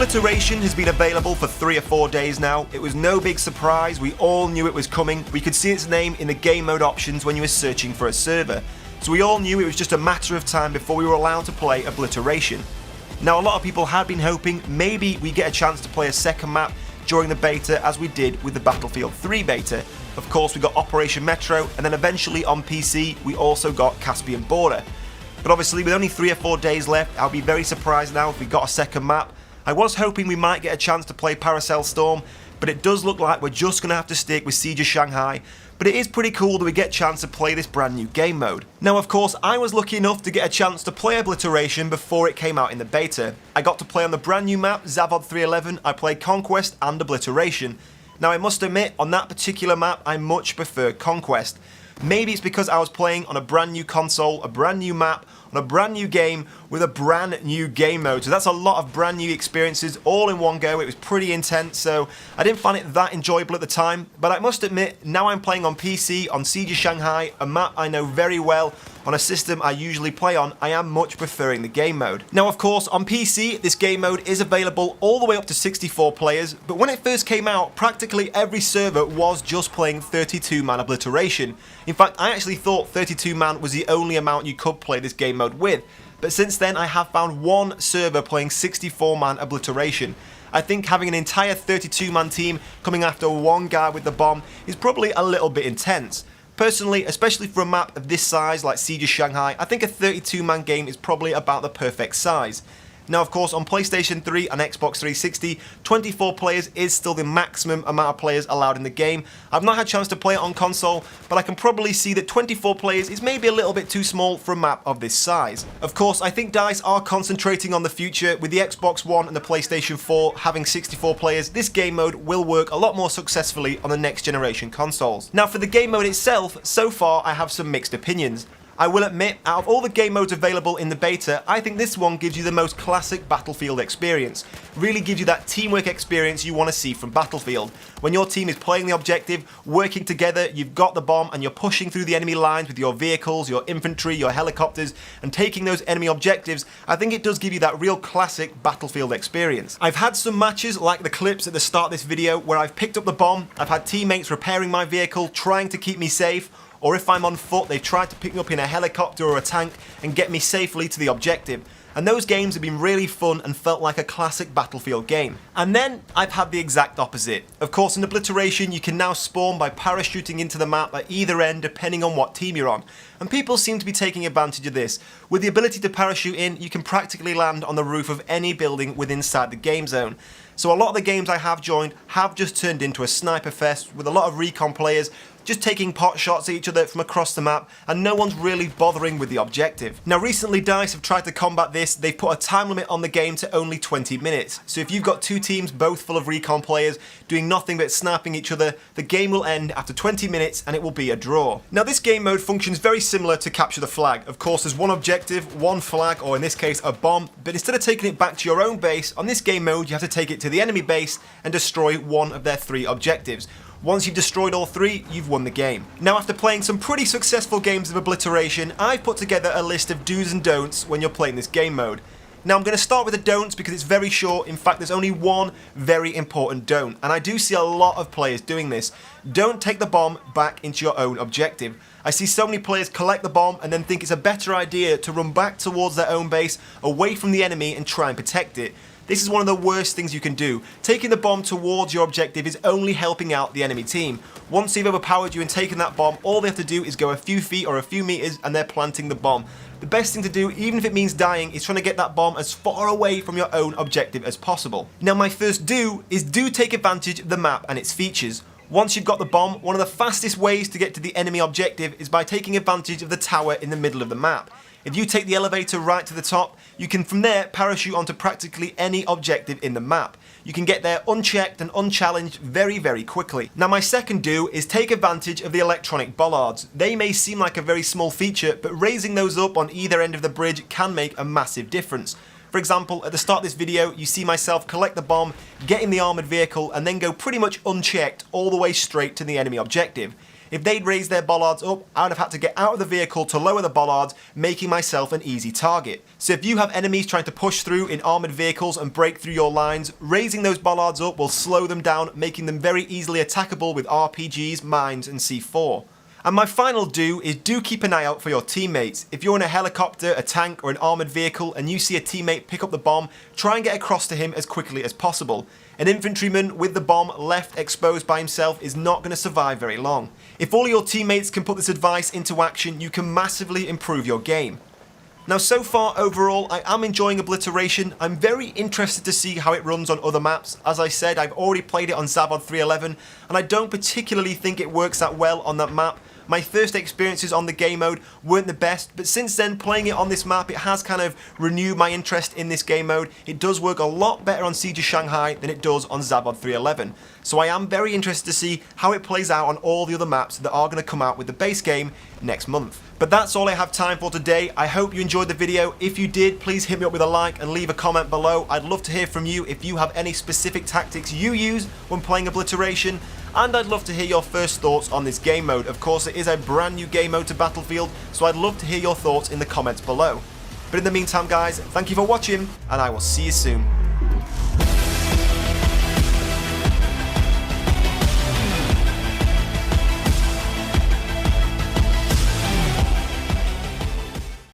Obliteration has been available for 3 or 4 days now. It was no big surprise, we all knew it was coming. We could see its name in the game mode options when you were searching for a server. So we all knew it was just a matter of time before we were allowed to play Obliteration. Now a lot of people had been hoping maybe we get a chance to play a second map during the beta as we did with the Battlefield 3 beta. Of course we got Operation Metro, and then eventually on PC we also got Caspian Border. But obviously with only 3 or 4 days left, I'll be very surprised now if we got a second map. I was hoping we might get a chance to play Paracel Storm, but it does look like we're just going to have to stick with Siege of Shanghai. But it is pretty cool that we get a chance to play this brand new game mode. Now of course I was lucky enough to get a chance to play Obliteration before it came out in the beta. I got to play on the brand new map Zavod 311, I played Conquest and Obliteration. Now I must admit, on that particular map I much prefer Conquest. Maybe it's because I was playing on a brand new console, a brand new map, on a brand new game with a brand new game mode. So that's a lot of brand new experiences all in one go. It was pretty intense, so I didn't find it that enjoyable at the time. But I must admit, now I'm playing on PC, on Siege of Shanghai, a map I know very well, on a system I usually play on, I am much preferring the game mode. Now of course, on PC, this game mode is available all the way up to 64 players, but when it first came out, practically every server was just playing 32-man Obliteration. In fact, I actually thought 32-man was the only amount you could play this game mode with, but since then I have found one server playing 64-man Obliteration. I think having an entire 32-man team coming after one guy with the bomb is probably a little bit intense. Personally, especially for a map of this size like Siege of Shanghai, I think a 32-man game is probably about the perfect size. Now of course on PlayStation 3 and Xbox 360, 24 players is still the maximum amount of players allowed in the game. I've not had a chance to play it on console, but I can probably see that 24 players is maybe a little bit too small for a map of this size. Of course, I think DICE are concentrating on the future. With the Xbox One and the PlayStation 4 having 64 players, this game mode will work a lot more successfully on the next generation consoles. Now for the game mode itself, so far I have some mixed opinions. I will admit, out of all the game modes available in the beta, I think this one gives you the most classic Battlefield experience. Really gives you that teamwork experience you want to see from Battlefield. When your team is playing the objective, working together, you've got the bomb and you're pushing through the enemy lines with your vehicles, your infantry, your helicopters, and taking those enemy objectives, I think it does give you that real classic Battlefield experience. I've had some matches like the clips at the start of this video where I've picked up the bomb, I've had teammates repairing my vehicle, trying to keep me safe, or if I'm on foot, they've tried to pick me up in a helicopter or a tank and get me safely to the objective. And those games have been really fun and felt like a classic Battlefield game. And then I've had the exact opposite. Of course, in Obliteration, you can now spawn by parachuting into the map at either end depending on what team you're on. And people seem to be taking advantage of this. With the ability to parachute in, you can practically land on the roof of any building within inside the game zone. So a lot of the games I have joined have just turned into a sniper fest with a lot of recon players just taking pot shots at each other from across the map, and no one's really bothering with the objective. Now recently DICE have tried to combat this. They've put a time limit on the game to only 20 minutes. So if you've got two teams both full of recon players doing nothing but sniping each other, the game will end after 20 minutes and it will be a draw. Now this game mode functions very similar to Capture the Flag. Of course there's one objective, one flag, or in this case a bomb, but instead of taking it back to your own base, on this game mode you have to take it to the enemy base and destroy one of their 3 objectives. Once you've destroyed all 3, you've won the game. Now after playing some pretty successful games of Obliteration, I've put together a list of do's and don'ts when you're playing this game mode. Now I'm going to start with the don'ts because it's very short. In fact, there's only one very important don't, and I do see a lot of players doing this. Don't take the bomb back into your own objective. I see so many players collect the bomb and then think it's a better idea to run back towards their own base, away from the enemy, and try and protect it. This is one of the worst things you can do. Taking the bomb towards your objective is only helping out the enemy team. Once they've overpowered you and taken that bomb, all they have to do is go a few feet or a few meters and they're planting the bomb. The best thing to do, even if it means dying, is trying to get that bomb as far away from your own objective as possible. Now my first do is take advantage of the map and its features. Once you've got the bomb, one of the fastest ways to get to the enemy objective is by taking advantage of the tower in the middle of the map. If you take the elevator right to the top, you can from there parachute onto practically any objective in the map. You can get there unchecked and unchallenged very, very quickly. Now my second do is take advantage of the electronic bollards. They may seem like a very small feature, but raising those up on either end of the bridge can make a massive difference. For example, at the start of this video, you see myself collect the bomb, get in the armoured vehicle, and then go pretty much unchecked all the way straight to the enemy objective. If they'd raised their bollards up, I'd have had to get out of the vehicle to lower the bollards, making myself an easy target. So if you have enemies trying to push through in armoured vehicles and break through your lines, raising those bollards up will slow them down, making them very easily attackable with RPGs, mines and C4. And my final is do keep an eye out for your teammates. If you're in a helicopter, a tank or an armoured vehicle and you see a teammate pick up the bomb, try and get across to him as quickly as possible. An infantryman with the bomb left exposed by himself is not going to survive very long. If all your teammates can put this advice into action, you can massively improve your game. Now so far overall I am enjoying Obliteration. I'm very interested to see how it runs on other maps. As I said, I've already played it on Zabod 311 and I don't particularly think it works that well on that map. My first experiences on the game mode weren't the best, but since then playing it on this map, it has kind of renewed my interest in this game mode. It does work a lot better on Siege of Shanghai than it does on Zabod 311. So I am very interested to see how it plays out on all the other maps that are going to come out with the base game next month. But that's all I have time for today. I hope you enjoyed the video. If you did, please hit me up with a like and leave a comment below. I'd love to hear from you if you have any specific tactics you use when playing Obliteration. And I'd love to hear your first thoughts on this game mode. Of course, it is a brand new game mode to Battlefield, so I'd love to hear your thoughts in the comments below. But in the meantime, guys, thank you for watching, and I will see you soon.